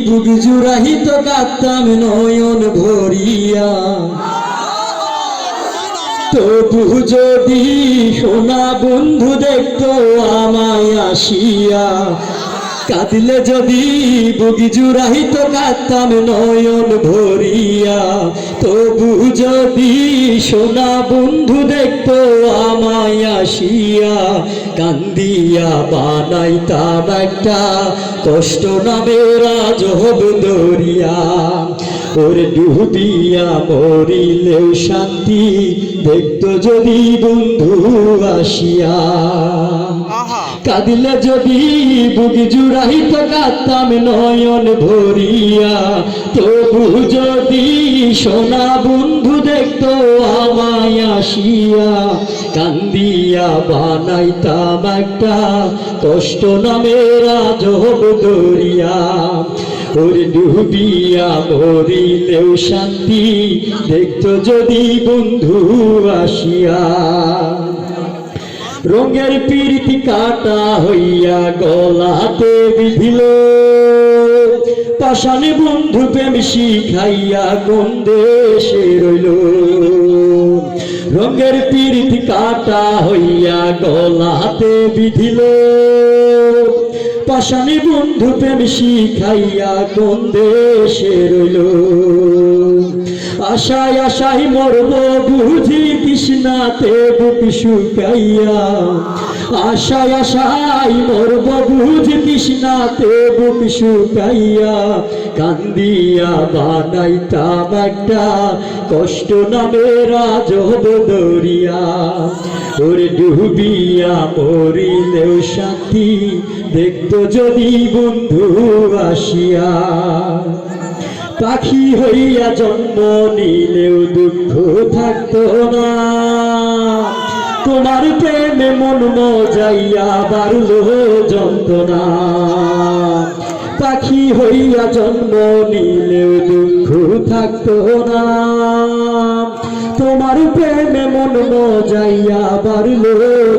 বুক জুড়াইত কাঁদতাম নয়ন ভরিয়া, তবু যদি সোনা বন্ধু দেখতো আমায় আসিয়া, কাঁদিলে যদি বুক জুড়াইত কাঁদতাম নয়ন ভরিয়া, তবু যদি সোনা বন্ধু দেখতো আমায় আসিয়া, কান্দিয়া বানাইতাম একটা কষ্ট নামের আজব দরিয়া। ওরে ডুবিয়া মরিলেও শান্তি দেখতো যদি বন্ধু আসিয়া, কাঁদিলে যদি বুক জুড়াইত কাঁদতাম নয়ন ভরিয়া, তবু যদি সোনা বন্ধু দেখতো আমায় আসিয়া, কান্দিয়া বানাইতাম একটা কষ্ট নামের আজব দরিয়া। ওরে ডুবিয়া মরিলেও শান্তি দেখতো যদি বন্ধু আসিয়া। রঙের পীড়িতি কাটা হইয়া গলাতে বিধিল, পাষাণে বন্ধু প্রেম শিখাইয়া কোন দেশে রইল। রঙের পীড়িতি কাটা হইয়া গলাতে বিধিল, পাষাণে বন্ধু প্রেম শিখাইয়া কোন দেশে রইল। আশায় আশায় মরব বুঝি তৃষ্ণাতে বুক শুকাইয়া, আশায় আশায় মরব বুঝি তৃষ্ণাতে বুক শুকাইয়া, কান্দিয়া বানাইতাম একটা কষ্ট নামের আজব দরিয়া। ওরে ডুবিয়া মরিলেও শান্তি দেখতো যদি বন্ধু আসিয়া, পাখি হইয়া জন্ম নিলেও দুঃখ থাকতো না, তোমার প্রেমে মন মজাইয়া বাড়ল যন্ত্রণা। পাখি হইয়া জন্ম নিলেও দুঃখ থাকতো না, তোমার প্রেমে মন মজাইয়া বাড়ল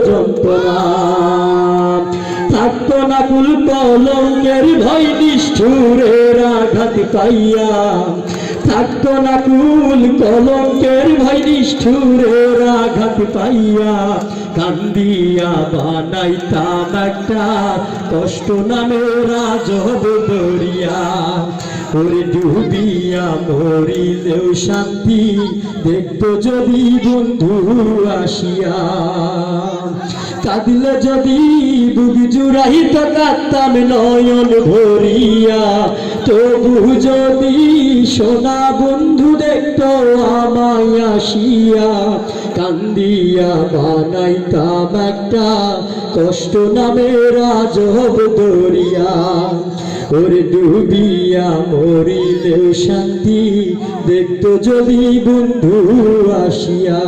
যন্ত্রণা। থাকতো না কুল কলঙ্কের ভয় নিষ্ঠুরের আঘাত পাইয়া, থাকতো না কুল কলঙ্কের ভয় নিষ্ঠুরের আঘাত পাইয়া, কান্দিয়া বানাইতাম একটা কষ্ট নামের আজব দরিয়া। ওরে ডুবিয়া মরিলেও শান্তি দেখতো যদি বন্ধু আসিয়া, কাঁদিলে যদি বুক জুড়াইত কাঁদতাম নয়ন ভরিয়া, তবু যদি সোনা বন্ধু দেখতো আমায় আসিয়া, কান্দিয়া বানাইতাম একটা কষ্ট নামের আজব দরিয়া। ওরে ডুবিয়া মরিলেও শান্তি দেখতো যদি বন্ধু আসিয়া।